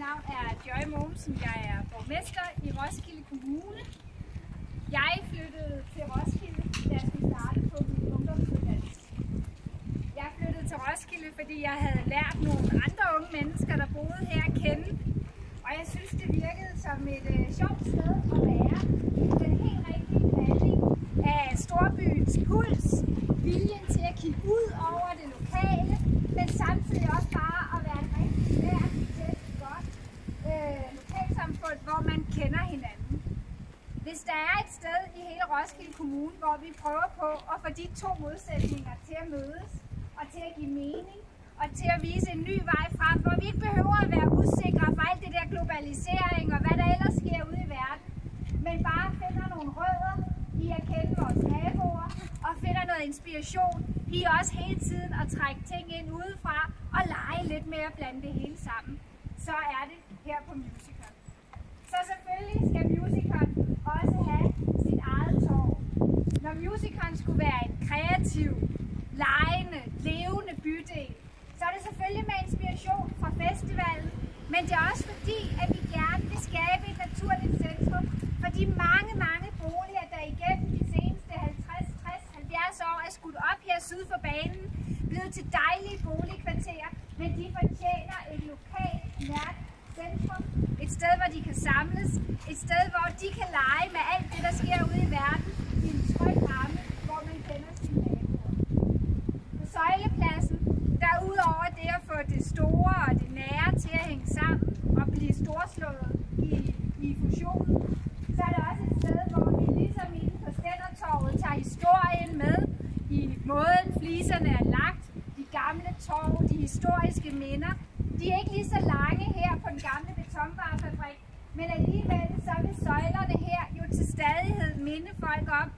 navn er Joy Mogensen. Jeg er borgmester i Roskilde Kommune. Jeg flyttede til Roskilde, da jeg skulle starte på min ungdomsuddannelse. Jeg flyttede til Roskilde, fordi jeg havde lært nogle andre unge mennesker, der boede her at kende. Og jeg synes, det virkede som et sjovt sted at være. Den helt rigtige blanding af storbyens puls, viljen til at kigge ud over det lokale, men samtidig også bare at være et rigtig nært, tæt, godt lokalsamfund, hvor man kender hinanden. Hvis der er et sted i hele Roskilde Kommune, hvor vi prøver på at få de to modsætninger til at mødes, og til at give mening, og til at vise en ny vej frem, hvor vi ikke behøver at være usikre for alt det der globalisering og hvad der ellers sker ude i verden, men bare finder nogle rødder i at kende vores naboer, og finder noget inspiration i også hele tiden at trække ting ind udefra og lege lidt med at blande det hele sammen. Så er det her på Musicon. Så selvfølgelig skal Musicon også have sit eget torv. Når Musicon skulle være en kreativ, legende, levende bydel, så er det selvfølgelig med inspiration fra festivalen, men det er også fordi, at vi gerne vil skabe et naturligt centrum for de mange boliger, der igennem de seneste 50, 60, 70 år er skudt op her syd for banen, blevet til dejlige boligkvarterer, men de fortjener et lokalt, nært centrum, et sted, hvor de kan samles, et sted, hvor de kan lege med alt det, der sker ude i verden, i en tryg ramme, hvor man kender sine naboer. På Søjlepladsen, der udover det at få det store og det nære til at hænge sammen og blive storslået i fusionen, så er det også et sted, hvor vi ligesom inde på Stændertorvet tager historien med i måden fliserne er lagt, de gamle torv, de historiske minder. De er ikke lige så lange her på den gamle betonvarefabrik, men alligevel så vil søjlerne her jo til stadighed minde folk om,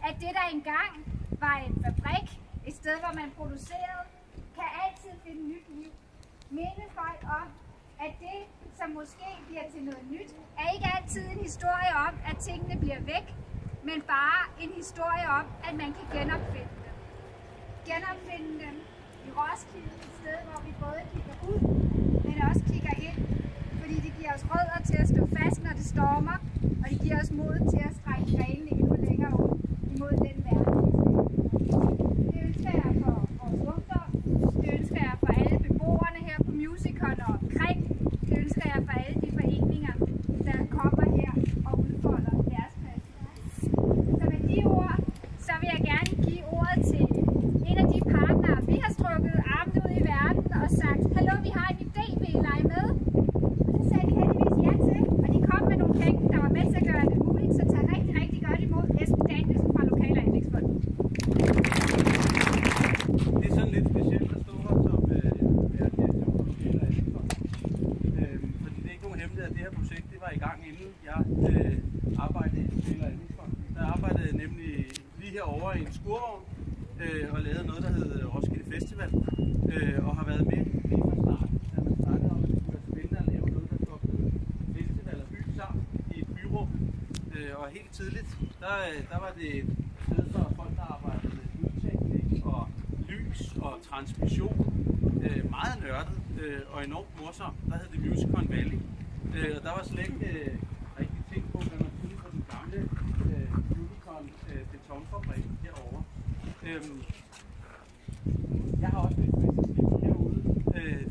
at det der engang var en fabrik, et sted hvor man producerede, kan altid finde nyt liv. Minde folk om, at det som måske bliver til noget nyt, er ikke altid en historie om, at tingene bliver væk, men bare en historie om, at man kan genopfinde dem. Genopfinde dem i Roskilde, et sted hvor vi både kigger ud, men også kigger ind, fordi det giver os rødder til at stå fast, når det stormer, og det giver os mod til at strække grenene endnu længere ud imod den verden. Det ønsker jeg for vores ungdom, det ønsker jeg for alle beboerne her på Musicon og omkring, det ønsker jeg for alle de foreninger, der kommer her og udfolder deres plads. Så med de ord, så vil jeg gerne give ordet til en af de partnere, vi har strukket armen ud i verden og sagt, hallo, vi har en idé, vil I lege med? Og det sagde de heldigvis ja til, og de kom med nogle penge, der var med til at gøre det muligt, så tag rigtig godt imod Esben Danielsen fra Lokal- og Anlægsfonden. Det er sådan lidt specielt at stå her som værdirektor for Lokal- og Anlægsfonden, fordi det er ikke nogen hemmelighed, at det her projekt det var i gang, inden jeg arbejdede i Lokal- og Anlægsfonden. Der arbejdede jeg nemlig lige herovre i en skurvogn og lavede noget, der hed Roskilde Festival, og har været med lige fra starten, da man snakkede om, at det kunne være spændende at lave noget, der koblede festival og by sammen i et byrum. Og helt tidligt, der var det et sted for folk, der arbejdede med lydteknik og lys og transmission. Meget nørdet og enormt morsomt. Der hed det Musicon Valley. Og der var slet ikke rigtig tænkt på, hvad man kunne på den gamle Musicon betonfabrik herovre. Jeg har også lidt festival herude.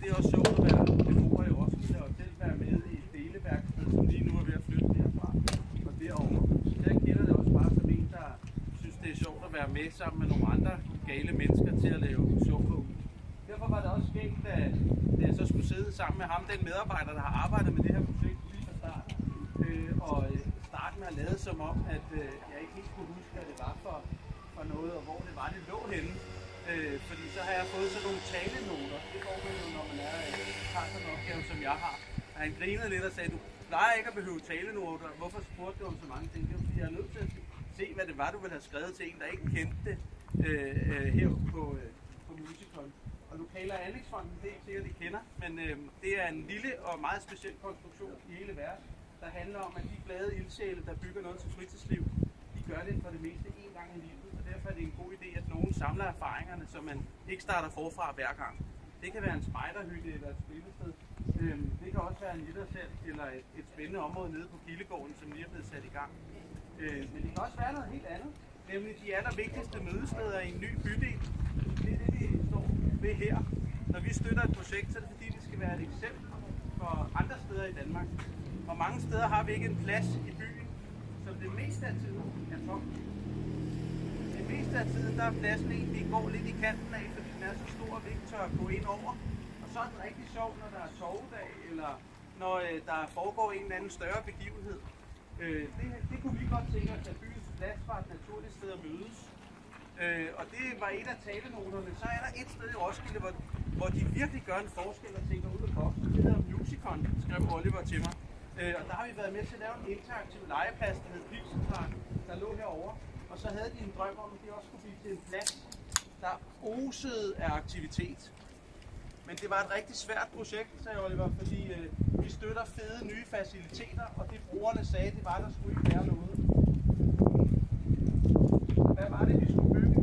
Det er også sjovt at være beboer i Roskilde og selv være med i et deleværksted, som lige nu er ved at flytte herfra og derovre. Jeg kender det også bare som en, der synes, det er sjovt at være med sammen med nogle andre gale mennesker til at lave sjov ud. Derfor var det også skægt, da jeg så skulle sidde sammen med ham, den medarbejder, der har arbejdet med det her projekt lige fra starten, og starte med at lade som om, at jeg ikke helt kunne huske, hvad det var for noget, og hvor det var, det lå henne. Fordi så har jeg fået sådan nogle talenoter. Det får man jo, når man har sådan en opgave, som jeg har. Og han grinede lidt og sagde, du plejer ikke at behøve talenoter. Hvorfor spurgte du om så mange ting? Det er fordi, jeg er nødt til at se, hvad det var, du ville have skrevet til en, der ikke kendte det her på Musicon. Og Lokal- og Anlægsfonden, det er ikke sikkert, de kender, men det er en lille og meget speciel konstruktion i hele verden, der handler om, at de glade ildsjæle, der bygger noget til fritidsliv, de gør det for det meste én gang i livet, og derfor er det en god idé, at nogen samler erfaringerne, så man ikke starter forfra hver gang. Det kan være en spejderhytte eller et spillested, Det kan også være en idrætshal eller et spændende område nede på Kildegården, som lige er blevet sat i gang. Men det kan også være noget helt andet, nemlig de allervigtigste mødesteder i en ny bydel. Det er det, vi står ved her. Når vi støtter et projekt, så er det fordi, det skal være et eksempel for andre steder i Danmark. Og mange steder har vi ikke en plads i byen, som det meste af tiden er tom. Det meste af tiden, der er pladsen egentlig går lidt i kanten af, fordi den er så stor, at vi ikke tør at gå ind over. Og så er det rigtig sjovt, når der er sovedag, eller når der foregår en eller anden større begivenhed. Det kunne vi godt tænke os, at byens plads var et naturligt sted at mødes. Og det var et af talenoterne. Så er der et sted i Roskilde, hvor de virkelig gør en forskel og tænker ud af boksen. Det hedder Musicon, skrev Oliver til mig. Og der har vi været med til at lave en interaktiv legeplads, der hed Pilsenparken, der lå herovre. Og så havde de en drøm om, at det også skulle blive til en plads, der osede af aktivitet. Men det var et rigtig svært projekt, sagde Oliver, fordi vi støtter fede nye faciliteter, og det brugerne sagde, det var, der skulle ikke være noget. Hvad var det, vi skulle bygge?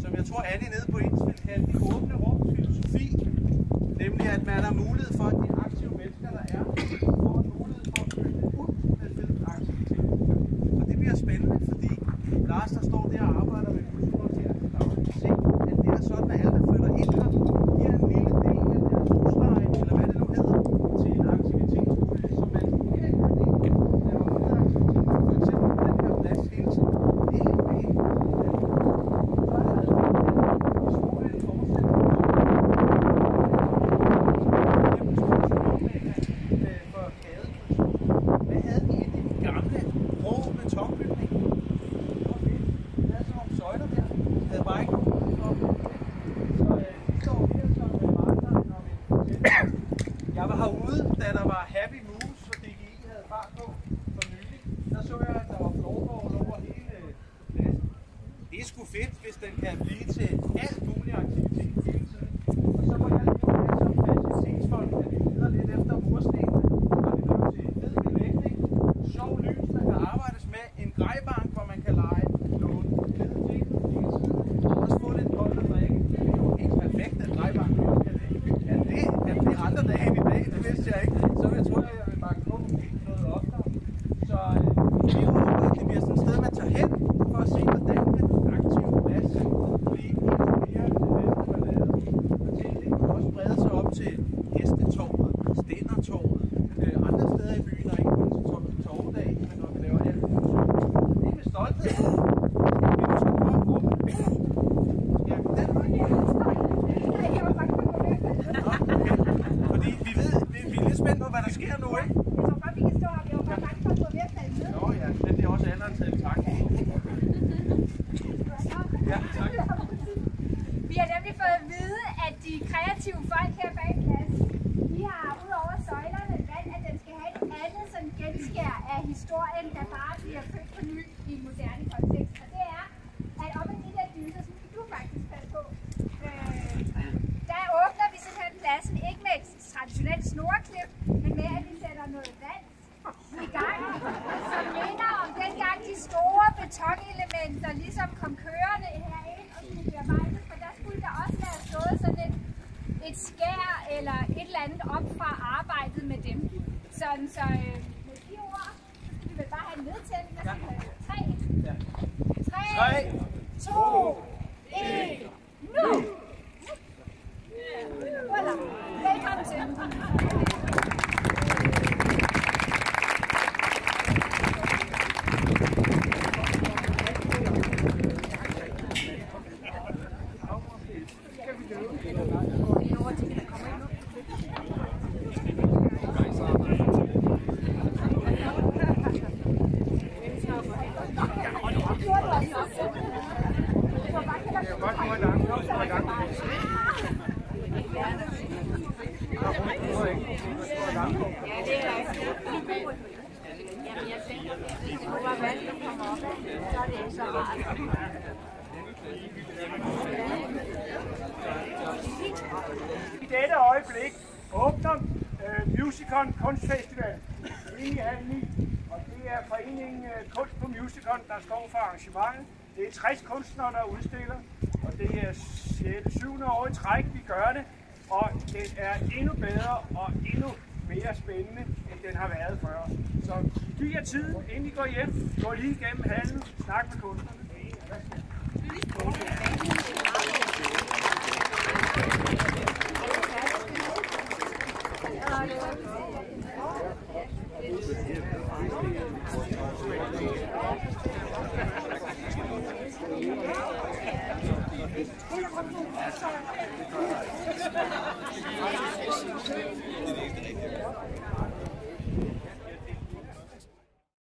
Som jeg tror, Annie nede på Ens vil kalde det åbne rums filosofi. Nemlig, at man har mulighed for, at de aktive mennesker, der er, får en mulighed for at flytte ud med fed aktivitet. Og det bliver spændende, fordi Lars, der står der og arbejder med kultur her, kan se, at det er sådan, at alle, der flytter ind her, giver en lille del af deres husleje, eller hvad det nu hedder, til en aktivitetspulje, som man ikke kan lave fede aktiviteter, for eksempel på den her plads hele tiden. Det er lidt pænt. Så er det Jeg var herude, da der var Happy Moves, for DGI havde fart på for nylig. Der så jeg, at der var floorball over hele pladsen. Det er sgu fedt, hvis den kan blive til alt mulig aktivitet hele tiden. Og så må jeg lige have som facilitetsfolk, at vi leder lidt efter murstenene, når vi kommer til fed belægning, sjov lys, der kan arbejdes med, en grejbank, hvor man kan lege nogle fede ting hele tiden, og også få lidt koldt at drikke. Det er jo helt perfekt, at grejbanken kan det. Er det andre dage end i dag? Det vidste jeg ikke. Så jeg tror, jeg vil banke på noget oftere. Så vi håber, at det bliver sådan et sted, man tager hen for at se, hvordan den aktive masse blive endnu mere til bedste ballade. Og til det kan også brede sig op til Hestetorvet, Stændertorvet, andre steder i byen, og ikke kun til Torvedag, men når vi laver alt. Det er med stolthed. Vi skal prøve at åbne. Skal jeg den vej? Fordi vi er lidt spændt på, hvad der sker nu, ikke? Jeg tror godt, vi kan stå her. Jeg var bare bange for at gå ved at falde ned. Nå ja, men det er også alderen taget i tanke. Ja, tak. Vi har nemlig fået at vide, at de kreative folk her bag pladsen, de har ud over søjlerne valgt, at den skal have et andet sådan genskær af historien, der bare bliver født på ny i en moderne kontekst. Og det er, at op ad de der dyser, som du faktisk passe på, der åbner vi simpelthen pladsen, ikke med et traditionelt snorklip, men med at vi sætter noget vand i gang, som minder om dengang de store betonelementer ligesom kom kørende herind og skulle bearbejdes, for der skulle der også være stået sådan et skær eller et eller andet op fra arbejdet med dem. Sådan så med de ord, så skal vi vel bare have en nedtælling, der skal have 3, 2, 1, nu! Voilà. Velkommen til. I dette øjeblik åbner Musicon Kunstfestival inde i hallen, og det er foreningen Kunst på Musicon, der står for arrangementet. Det er 60 kunstnere, der udstiller, og det er 6. 7. år i træk, vi gør det, og den er endnu bedre og endnu mere spændende, end den har været før. Så giv jer tiden, inden I går hjem. Gå lige igennem hallen, snak med kunderne.